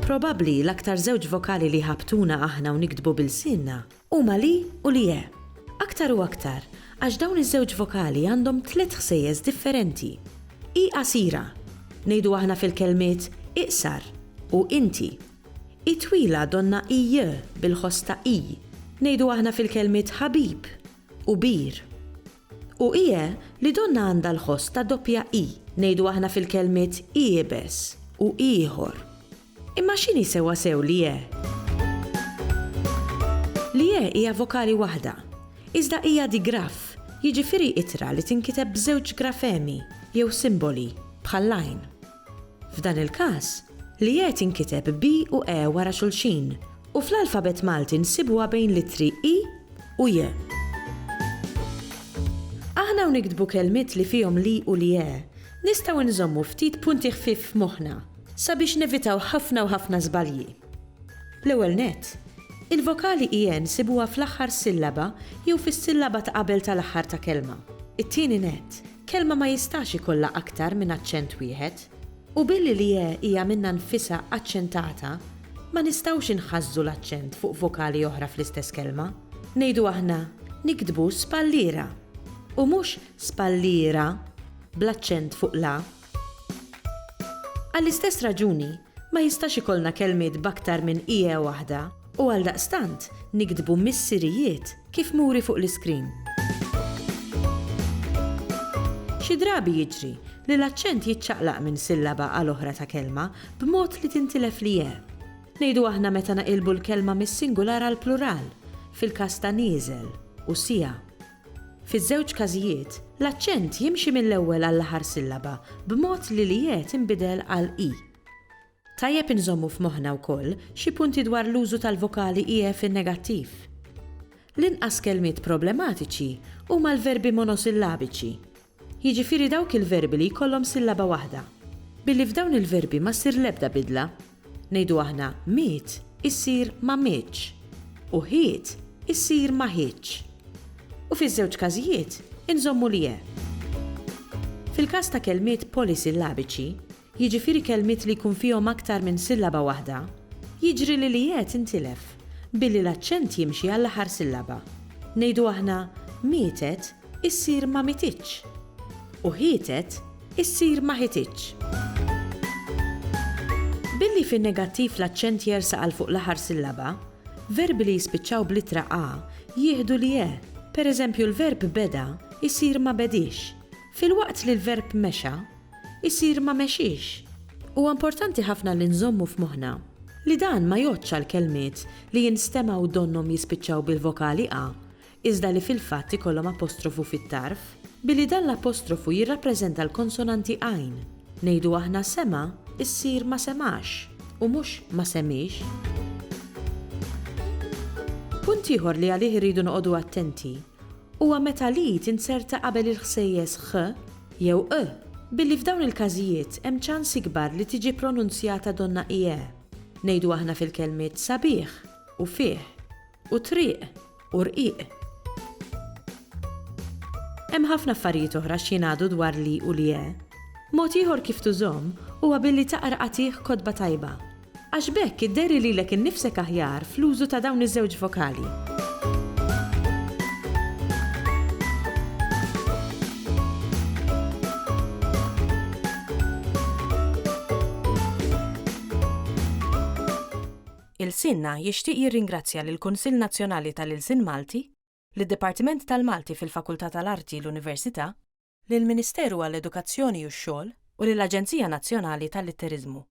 Probabbli l-aktar żewġ vokali li ħabtuna aħna u nikdbu bil-sinna huma li u lie. Aktar u aktar, għax dawn iż-żewġ vokali għandhom tliet ħsejjeż differenti. I qasira, ngħidu aħna fil-kelmiet iqsar u inti. I twila donna ij bil-ħosta i, ngħidu aħna fil-kelmiet ħabib u bir. U ije li donna għandha l-ħosta doppja i, ngħidu aħna fil-kelmiet iebes u ieħor. Imma x'inhi sewwa sew li je? Li je hija vokali waħda, iżda hija digraf, jiġifieri ittra li tinkiteb b'żewġ grafemi jew simboli bħal-lajn. F'dan il-każ, li je tinkiteb bi u e wara xulxin u fl-alfabet Malti nsibuha bejn littri i u je. Aħna u nikdbu kelmiet li fihom li u li je, nistgħu nżommu ftit punti ħfief f'moħħna sabiex nevitaw ħafna u ħafna żbalji. L-ewwel nett, il-vokali ien sibuha fl-aħħar sillaba jew fis-sillaba ta' qabel tal-aħħar ta' kelma. It-tieni nett, kelma ma jistax ikollha aktar minn aċċent wieħed u billi li hija minnha nfisha aċċentata, ma nistgħux inħażżu l-aċċent fuq vokali oħra fl-istess kelma. Ngħidu aħna nikdbu spallira u mhux spallira bl-aċċent fuq la. Għall-istess raġuni, ma jistax ikollna kelmiet b'aktar minn ije waħda u għaldaqstant nikdbu missirijiet kif muri fuq l-iskrin. Xi drabi jiġri li l-aċċent jiċċaqlaq minn sillaba għal oħra ta' kelma b'mod li tintilef li je. Ngħidu aħna meta naqilbu l-kelma mis-singular għal plural, fil-każ ta' nieżel u sija. Fiż-żewġ każijiet, l-aċċent jimxi mill-ewwel għall-aħħar sillaba b'mod li li je tinbidel għal i. Tajjeb inżommu f'moħħna wkoll xi punti dwar l-użu tal-vokali ije fin-negattiv. L-inqas kelmiet problematiċi huma l-verbi monosillabiċi. Jiġifieri dawk il-verbi li jkollhom sillaba waħda. Billi f'dawn il-verbi ma ssir l-ebda bidla. Ngħidu aħna miet issir ma mietx u ħiet issir ma ħietx. U fiż-żewġ każijiet inżommu li je. Fil-każ ta' kelmiet polisillabiċi, jiġifieri kelmiet li jkun fihom aktar minn sillaba waħda, jiġri li je tintilef billi l-aċċent jimxi għall-aħħar sillaba. Ngħidu aħna mietet issir ma mititx u ħietet issir ma ħititx. Billi fin-negattiv l-aċċent jersaq għal fuq l-aħħar sillaba, verbi li jispiċċaw bl-ittra a jieħdu li je. Per eżempju l-verb beda isir ma bedix, fil-waqt li l-verb mexa isir ma mexix. Huwa importanti ħafna li nżommu f'moħħna li dan ma jgħodx l-kelmiet li jinstemaw donnom jispiċċaw bil-vokali a, iżda li fil-fatt ikollhom apostrofu fit-tarf, billi dan l-apostrofu jirrappreżenta l-konsonanti għajn. Ngħidu aħna sema issir ma semax u mhux ma semix. Punt ieħor li għalih iridu noqogħdu attenti huwa meta li tinserta qabel il-ħsejjes ħ jew ë, billi f'dawn il-każijiet hemm ċans ikbar li tiġi pronunzjata donna ije. Ngħidu aħna fil-kelmiet sabiħ u fih u triq u rqiq. Hemm ħafna affarijiet oħra x'jingħadu dwar li u li je. Mod ieħor kif tużomm huwa billi taqra qatih kodba tajba. Għax bekk idderri lilek innifsek aħjar fl-użu ta' dawn iż-żewġ vokali. Il-Sinna jixtieq jirringrazzja lill-Kunsill Nazzjonali tal-Ilsien Malti, lid-Dipartiment tal-Malti fil-Fakultà tal-Arti l-Università, lill-Ministeru għall-Edukazzjoni u x-Xogħol u lill-Aġenzija Nazzjonali tal-Litteriżmu.